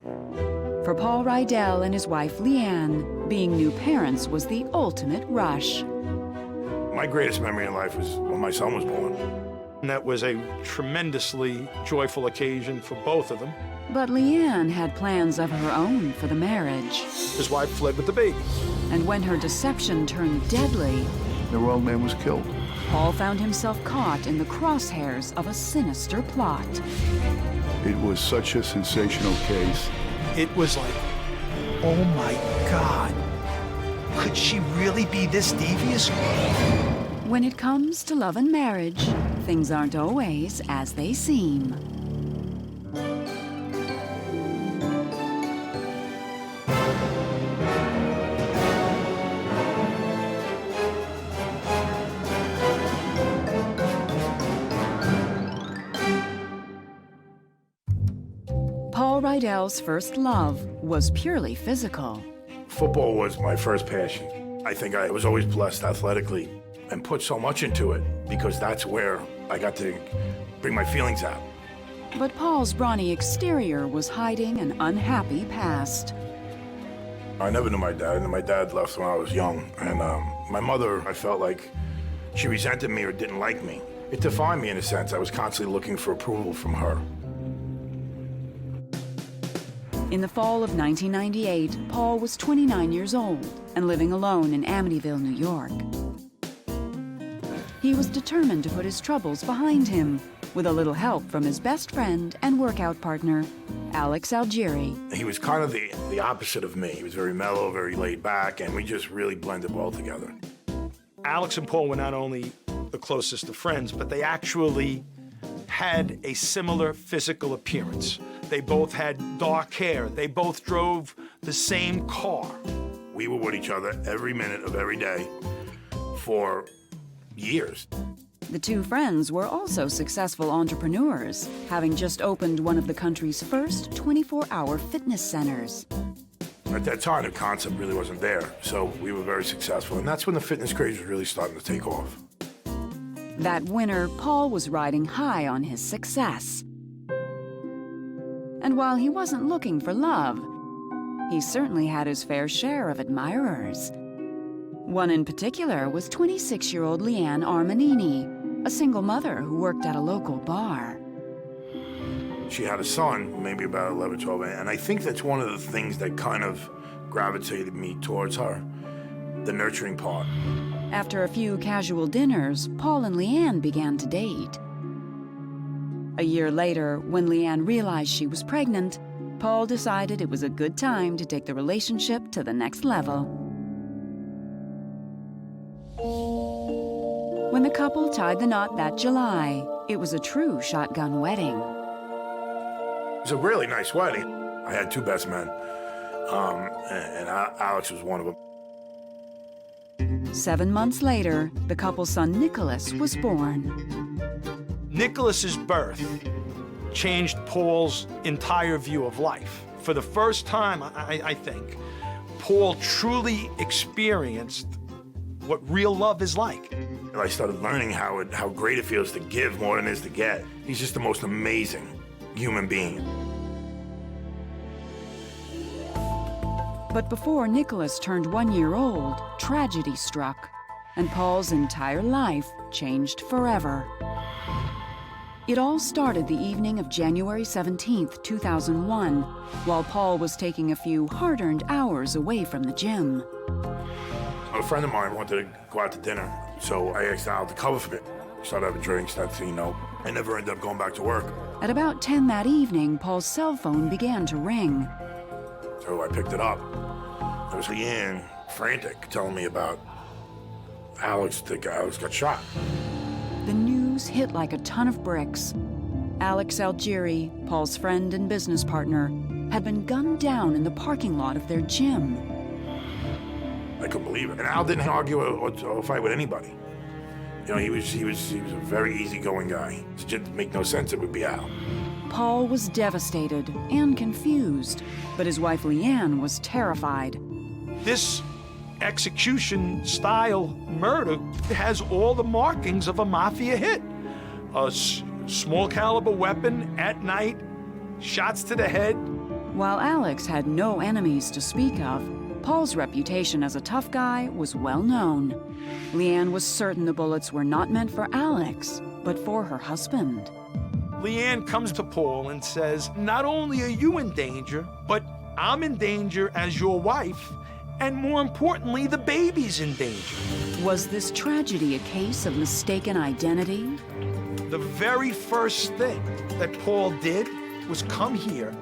For Paul Riedel and his wife Lee Ann, being new parents was the ultimate rush. My greatest memory in life was when my son was born. And that was a tremendously joyful occasion for both of them. But Lee Ann had plans of her own for the marriage. His wife fled with the baby. And when her deception turned deadly, the wrong man was killed. Paul found himself caught in the crosshairs of a sinister plot. It was such a sensational case. It was like, oh my God, could she really be this devious? When it comes to love and marriage, things aren't always as they seem. Paul Riedel's first love was purely physical. Football was my first passion. I think I was always blessed athletically and put so much into it because that's where I got to bring my feelings out. But Paul's brawny exterior was hiding an unhappy past. I never knew my dad, and my dad left when I was young. And my mother, I felt like she resented me or didn't like me. It defined me in a sense. I was constantly looking for approval from her. In the fall of 1998, Paul was 29 years old and living alone in Amityville, New York. He was determined to put his troubles behind him, with a little help from his best friend and workout partner, Alex Algieri. He was kind of the opposite of me. He was very mellow, very laid back, and we just really blended well together. Alex and Paul were not only the closest of friends, but they actually had a similar physical appearance. They both had dark hair. They both drove the same car. We were with each other every minute of every day for years. The two friends were also successful entrepreneurs, having just opened one of the country's first 24-hour fitness centers. At that time, the concept really wasn't there, so we were very successful, and that's when the fitness craze was really starting to take off. That winter, Paul was riding high on his success. And while he wasn't looking for love, he certainly had his fair share of admirers. One in particular was 26-year-old Lee Ann Armanini, a single mother who worked at a local bar. She had a son, maybe about 11, 12, and I think that's one of the things that kind of gravitated me towards her, the nurturing part. After a few casual dinners, Paul and Lee Ann began to date. A year later, when Lee Ann realized she was pregnant, Paul decided it was a good time to take the relationship to the next level. When the couple tied the knot that July, it was a true shotgun wedding. It was a really nice wedding. I had two best men, and Alex was one of them. 7 months later, the couple's son Nicholas was born. Nicholas's birth changed Paul's entire view of life. For the first time, I think, Paul truly experienced what real love is like. And I started learning how great it feels to give more than it is to get. He's just the most amazing human being. But before Nicholas turned 1 year old, tragedy struck, and Paul's entire life changed forever. It all started the evening of January 17th, 2001, while Paul was taking a few hard-earned hours away from the gym. A friend of mine wanted to go out to dinner, so I asked Al to cover for me. Started having drinks, that's, I never ended up going back to work. At about 10 that evening, Paul's cell phone began to ring. So I picked it up. It was Lee Ann, frantic, telling me about Alex, the guy who got shot. The news hit like a ton of bricks. Alex Algieri, Paul's friend and business partner, had been gunned down in the parking lot of their gym. I couldn't believe it. And Al didn't argue or fight with anybody. He was a very easygoing guy. It didn't make no sense it would be Al. Paul was devastated and confused, but his wife Lee Ann was terrified. This execution-style murder has all the markings of a mafia hit. A small-caliber weapon at night, shots to the head, While Alex had no enemies to speak of, Paul's reputation as a tough guy was well known. Lee Ann was certain the bullets were not meant for Alex, but for her husband. Lee Ann comes to Paul and says, not only are you in danger, but I'm in danger as your wife, and more importantly, the baby's in danger. Was this tragedy a case of mistaken identity? The very first thing that Paul did was come here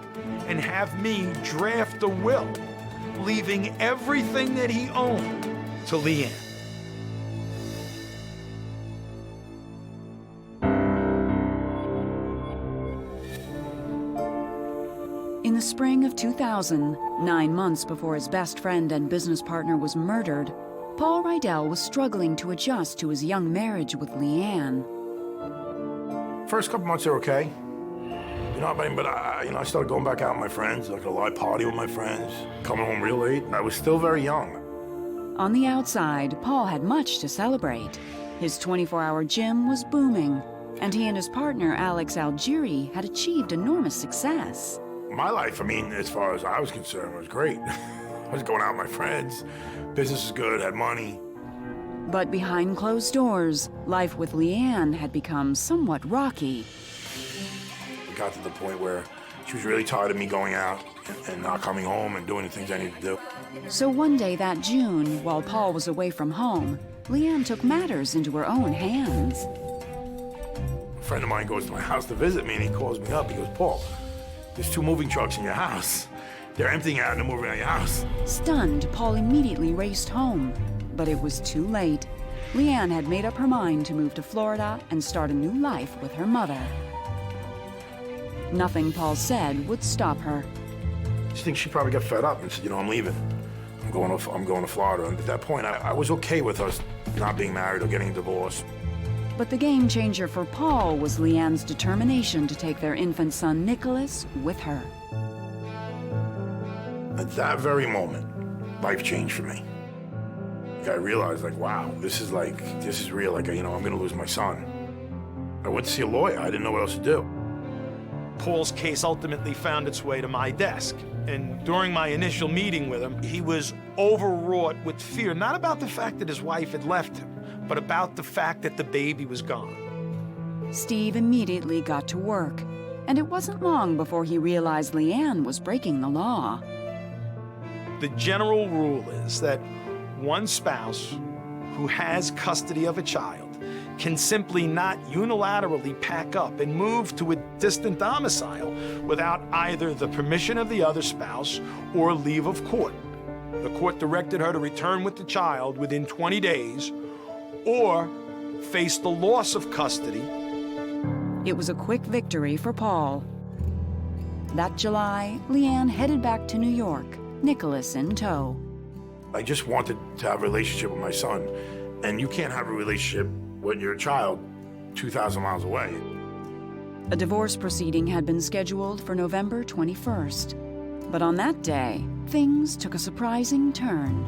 and have me draft a will, leaving everything that he owned to Lee Ann. In the spring of 2000, 9 months before his best friend and business partner was murdered, Paul Riedel was struggling to adjust to his young marriage with Lee Ann. First couple months are okay. You know, I started going back out with my friends, like a live party with my friends, coming home real late. I was still very young. On the outside, Paul had much to celebrate. His 24-hour gym was booming, and he and his partner, Alex Algieri, had achieved enormous success. My life, as far as I was concerned, was great. I was going out with my friends, business was good, had money. But behind closed doors, life with Lee Ann had become somewhat rocky. It got to the point where she was really tired of me going out and not coming home and doing the things I needed to do. So one day that June, while Paul was away from home, Lee Ann took matters into her own hands. A friend of mine goes to my house to visit me, and he calls me up. He goes, Paul, there's 2 moving trucks in your house. They're emptying out and they're moving out your house. Stunned, Paul immediately raced home. But it was too late. Lee Ann had made up her mind to move to Florida and start a new life with her mother. Nothing Paul said would stop her. I just think she probably got fed up and said, I'm leaving. I'm going to Florida. And at that point, I was okay with us not being married or getting a divorce. But the game changer for Paul was Lee Ann's determination to take their infant son, Nicholas, with her. At that very moment, life changed for me. I realized, wow, this is real. I'm going to lose my son. I went to see a lawyer. I didn't know what else to do. Paul's case ultimately found its way to my desk. And during my initial meeting with him, he was overwrought with fear, not about the fact that his wife had left him, but about the fact that the baby was gone. Steve immediately got to work, and it wasn't long before he realized Lee Ann was breaking the law. The general rule is that one spouse who has custody of a child can simply not unilaterally pack up and move to a distant domicile without either the permission of the other spouse or leave of court. The court directed her to return with the child within 20 days or face the loss of custody. It was a quick victory for Paul. That July, Lee Ann headed back to New York, Nicholas in tow. I just wanted to have a relationship with my son, and you can't have a relationship with your child 2,000 miles away. A divorce proceeding had been scheduled for November 21st. But on that day, things took a surprising turn.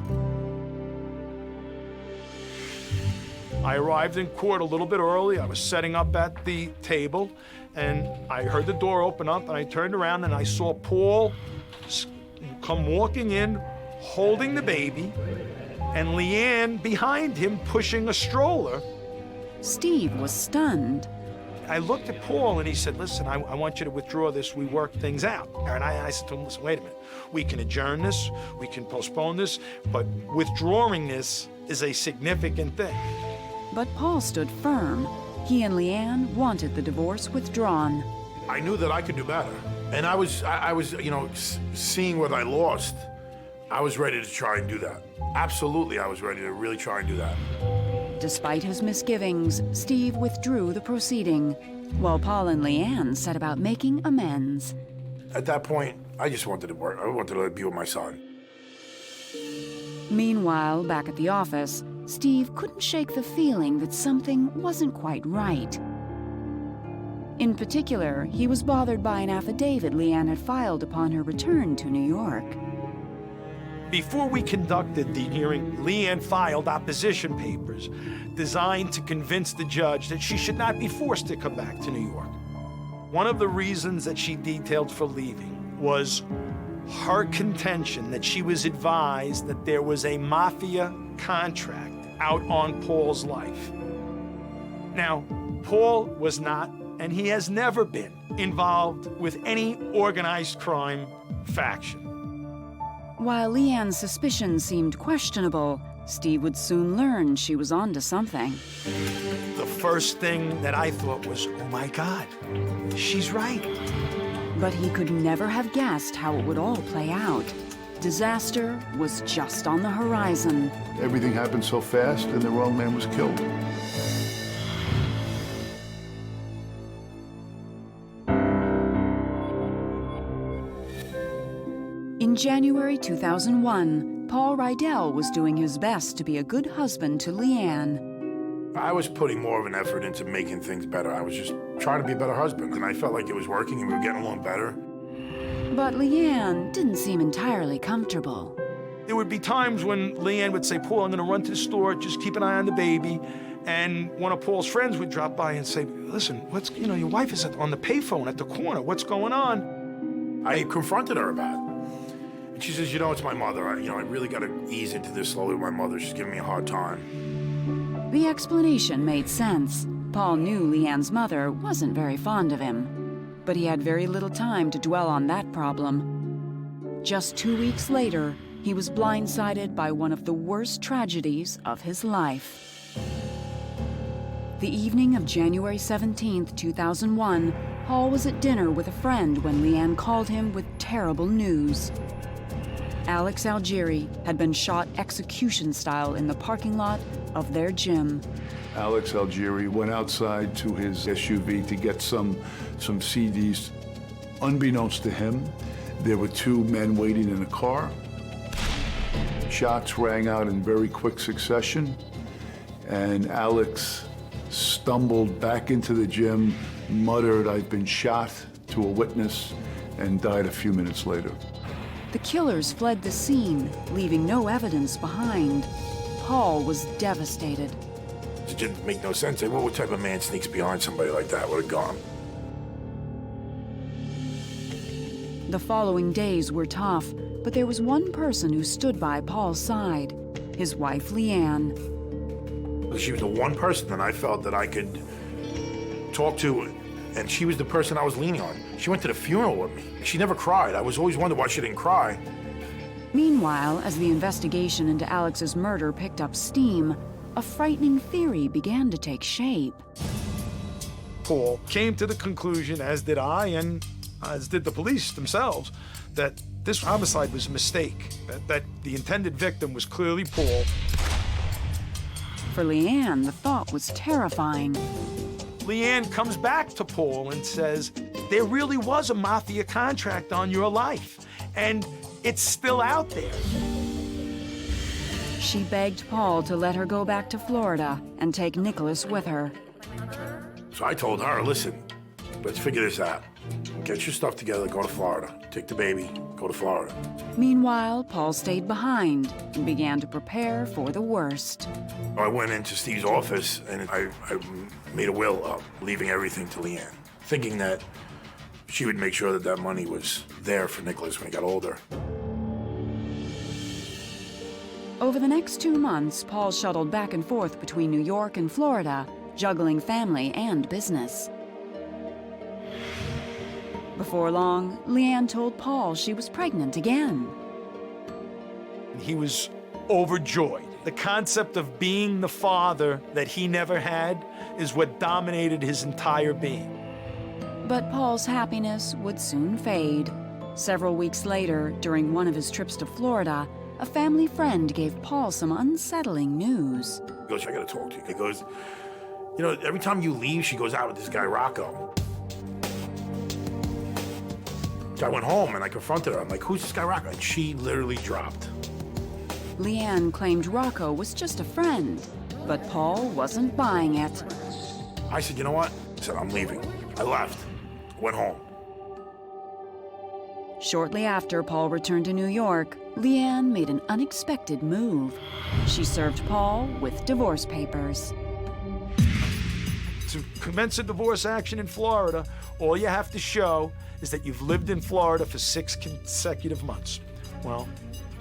I arrived in court a little bit early. I was setting up at the table, and I heard the door open up, and I turned around, and I saw Paul come walking in, holding the baby, and Lee Ann behind him pushing a stroller. Steve was stunned. I looked at Paul and he said, listen, I want you to withdraw this. We work things out. And I said to him, listen, wait a minute. We can adjourn this, we can postpone this, but withdrawing this is a significant thing. But Paul stood firm. He and Lee Ann wanted the divorce withdrawn. I knew that I could do better. And I was, seeing what I lost, I was ready to try and do that. Absolutely, I was ready to really try and do that. Despite his misgivings, Steve withdrew the proceeding, while Paul and Lee Ann set about making amends. At that point, I just wanted to work. I wanted to be with my son. Meanwhile, back at the office, Steve couldn't shake the feeling that something wasn't quite right. In particular, he was bothered by an affidavit Lee Ann had filed upon her return to New York. Before we conducted the hearing, Lee Ann filed opposition papers designed to convince the judge that she should not be forced to come back to New York. One of the reasons that she detailed for leaving was her contention that she was advised that there was a mafia contract out on Paul's life. Now, Paul was not, and he has never been, involved with any organized crime faction. While Lee Ann's suspicions seemed questionable, Steve would soon learn she was onto something. The first thing that I thought was, oh my God, she's right. But he could never have guessed how it would all play out. Disaster was just on the horizon. Everything happened so fast, and the wrong man was killed. In January 2001, Paul Riedel was doing his best to be a good husband to Lee Ann. I was putting more of an effort into making things better. I was just trying to be a better husband, and I felt like it was working and we were getting along better. But Lee Ann didn't seem entirely comfortable. There would be times when Lee Ann would say, Paul, I'm gonna run to the store, just keep an eye on the baby. And one of Paul's friends would drop by and say, listen, your wife is on the payphone at the corner, what's going on? I confronted her about it. And she says, it's my mother. I really got to ease into this slowly with my mother. She's giving me a hard time. The explanation made sense. Paul knew Lee Ann's mother wasn't very fond of him, but he had very little time to dwell on that problem. Just 2 weeks later, he was blindsided by one of the worst tragedies of his life. The evening of January 17th, 2001, Paul was at dinner with a friend when Lee Ann called him with terrible news. Alex Algieri had been shot execution-style in the parking lot of their gym. Alex Algieri went outside to his SUV to get some CDs. Unbeknownst to him, there were two men waiting in a car. Shots rang out in very quick succession, and Alex stumbled back into the gym, muttered, "I've been shot," to a witness, and died a few minutes later. The killers fled the scene, leaving no evidence behind. Paul was devastated. It didn't make no sense. What type of man sneaks behind somebody like that with a gun? The following days were tough, but there was one person who stood by Paul's side, his wife, Lee Ann. She was the one person that I felt that I could talk to, and she was the person I was leaning on. She went to the funeral with me. She never cried. I was always wondering why she didn't cry. Meanwhile, as the investigation into Alex's murder picked up steam, a frightening theory began to take shape. Paul came to the conclusion, as did I, and as did the police themselves, that this homicide was a mistake, that the intended victim was clearly Paul. For Lee Ann, the thought was terrifying. Lee Ann comes back to Paul and says, there really was a mafia contract on your life, and it's still out there. She begged Paul to let her go back to Florida and take Nicholas with her. So I told her, listen, let's figure this out. Get your stuff together, go to Florida. Take the baby, go to Florida. Meanwhile, Paul stayed behind and began to prepare for the worst. I went into Steve's office and I made a will up, leaving everything to Lee Ann, thinking that she would make sure that that money was there for Nicholas when he got older. Over the next 2 months, Paul shuttled back and forth between New York and Florida, juggling family and business. Before long, Lee Ann told Paul she was pregnant again. He was overjoyed. The concept of being the father that he never had is what dominated his entire being. But Paul's happiness would soon fade. Several weeks later, during one of his trips to Florida, a family friend gave Paul some unsettling news. He goes, I gotta talk to you. He goes, every time you leave, she goes out with this guy, Rocco. So I went home and I confronted her. I'm like, who's this guy, Rocco? And she literally dropped. Lee Ann claimed Rocco was just a friend, but Paul wasn't buying it. I said, you know what? I said, I'm leaving. I left, went home. Shortly after Paul returned to New York, Lee Ann made an unexpected move. She served Paul with divorce papers. to commence a divorce action in Florida, all you have to show is that you've lived in Florida for 6 consecutive months. Well,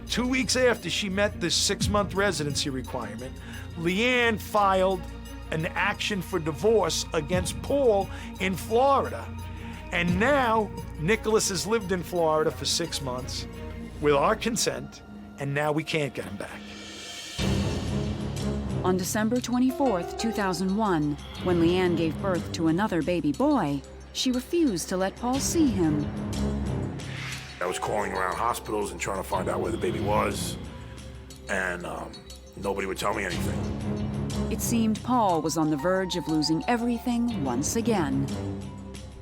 2 weeks after she met the 6-month residency requirement, Lee Ann filed an action for divorce against Paul in Florida. And now, Nicholas has lived in Florida for 6 months with our consent, and now we can't get him back. On December 24th, 2001, when Lee Ann gave birth to another baby boy, she refused to let Paul see him. I was calling around hospitals and trying to find out where the baby was, and nobody would tell me anything. It seemed Paul was on the verge of losing everything once again.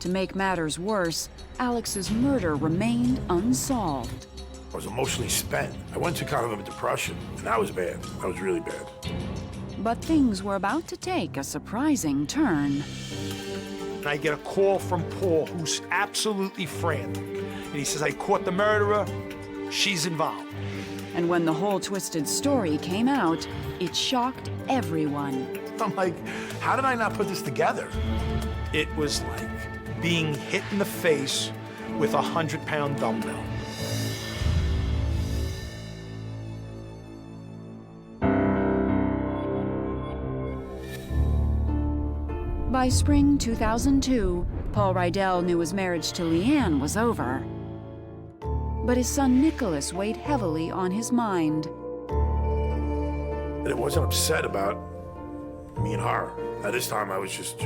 To make matters worse, Alex's murder remained unsolved. I was emotionally spent. I went to kind of a depression, and that was bad. That was really bad. But things were about to take a surprising turn. And I get a call from Paul, who's absolutely frantic. And he says, I caught the murderer, she's involved. And when the whole twisted story came out, it shocked everyone. I'm like, how did I not put this together? It was like being hit in the face with a 100-pound dumbbell. By spring 2002, Paul Riedel knew his marriage to Lee Ann was over. But his son Nicholas weighed heavily on his mind. And I wasn't upset about me and her. At this time, I was just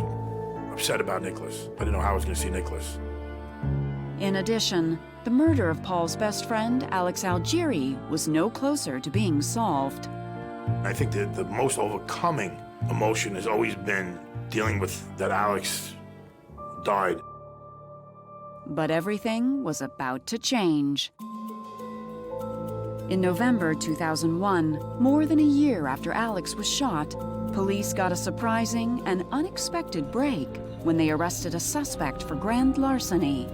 upset about Nicholas. I didn't know how I was going to see Nicholas. In addition, the murder of Paul's best friend, Alex Algieri, was no closer to being solved. I think that the most overcoming emotion has always been dealing with that Alex died. But everything was about to change. In November 2001, more than a year after Alex was shot, police got a surprising and unexpected break when they arrested a suspect for grand larceny.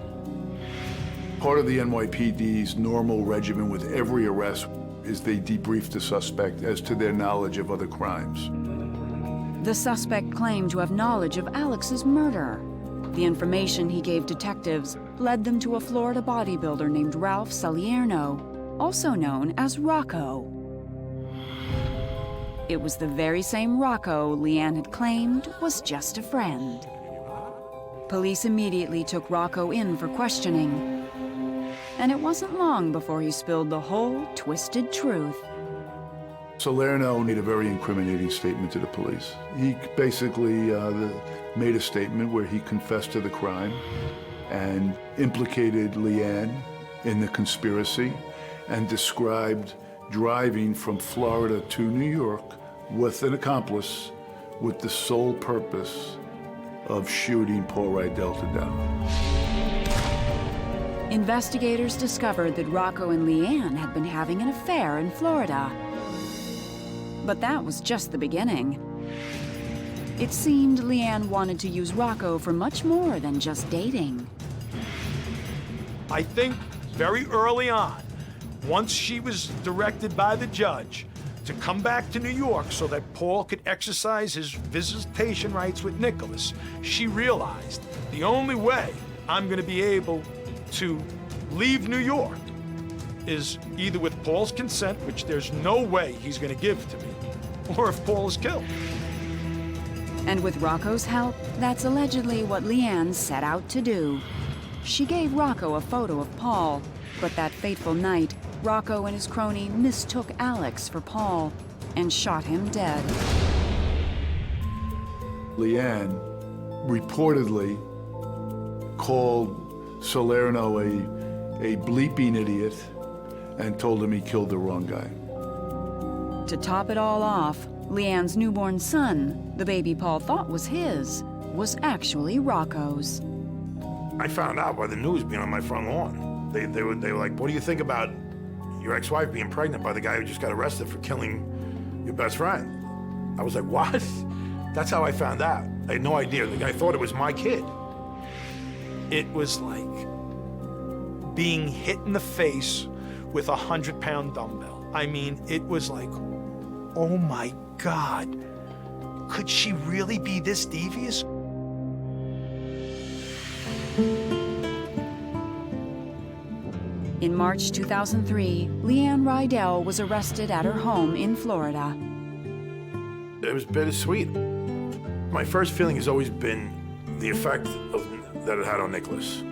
Part of the NYPD's normal regimen with every arrest is they debrief the suspect as to their knowledge of other crimes. The suspect claimed to have knowledge of Alex's murder. The information he gave detectives led them to a Florida bodybuilder named Ralph Salerno, also known as Rocco. It was the very same Rocco Lee Ann had claimed was just a friend. Police immediately took Rocco in for questioning. And it wasn't long before he spilled the whole twisted truth. Salerno made a very incriminating statement to the police. He basically made a statement where he confessed to the crime and implicated Lee Ann in the conspiracy and described driving from Florida to New York with an accomplice with the sole purpose of shooting Paul Riedel to death. Investigators discovered that Rocco and Lee Ann had been having an affair in Florida. But that was just the beginning. It seemed Lee Ann wanted to use Rocco for much more than just dating. I think very early on, once she was directed by the judge to come back to New York so that Paul could exercise his visitation rights with Nicholas, she realized the only way I'm going to be able to leave New York is either with Paul's consent, which there's no way he's going to give to me, or if Paul is killed. And with Rocco's help, that's allegedly what Lee Ann set out to do. She gave Rocco a photo of Paul, but that fateful night, Rocco and his crony mistook Alex for Paul and shot him dead. Lee Ann reportedly called Salerno a bleeping idiot and told him he killed the wrong guy. To top it all off, Lee Ann's newborn son, the baby Paul thought was his, was actually Rocco's. I found out by the news being on my front lawn. They were like, what do you think about your ex-wife being pregnant by the guy who just got arrested for killing your best friend? I was like, what? That's how I found out. I had no idea. The guy thought it was my kid. It was like being hit in the face with a 100-pound dumbbell. I mean, it was like, oh my God, could she really be this devious? In March 2003, Lee Ann Riedel was arrested at her home in Florida. It was bittersweet. My first feeling has always been the effect that it had on Nicholas.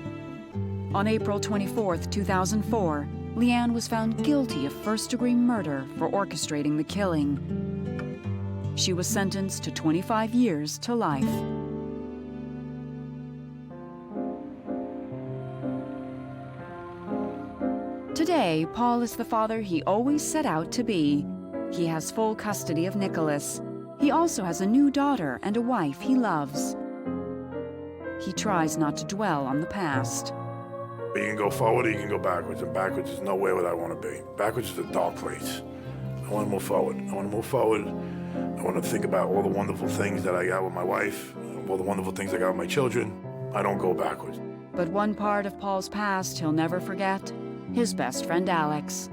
On April 24, 2004, Lee Ann was found guilty of first-degree murder for orchestrating the killing. She was sentenced to 25 years to life. Today, Paul is the father he always set out to be. He has full custody of Nicholas. He also has a new daughter and a wife he loves. He tries not to dwell on the past. You can go forward or you can go backwards, and backwards is nowhere where I want to be. Backwards is a dark place. I want to move forward. I want to move forward. I want to think about all the wonderful things that I got with my wife, all the wonderful things I got with my children. I don't go backwards. But one part of Paul's past he'll never forget: his best friend Alex.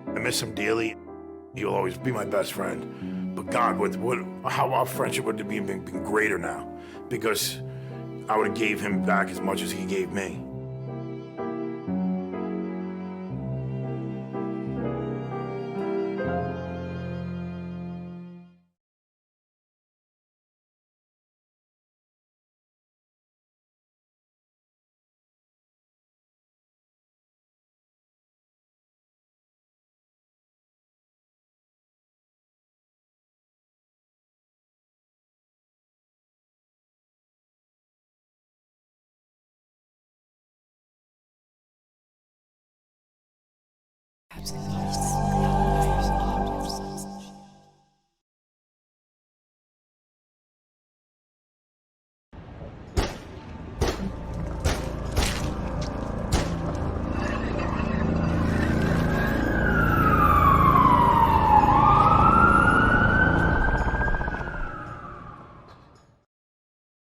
I miss him dearly. He'll always be my best friend. But God, how our friendship would have been greater now, because I would have gave him back as much as he gave me. Absolutely.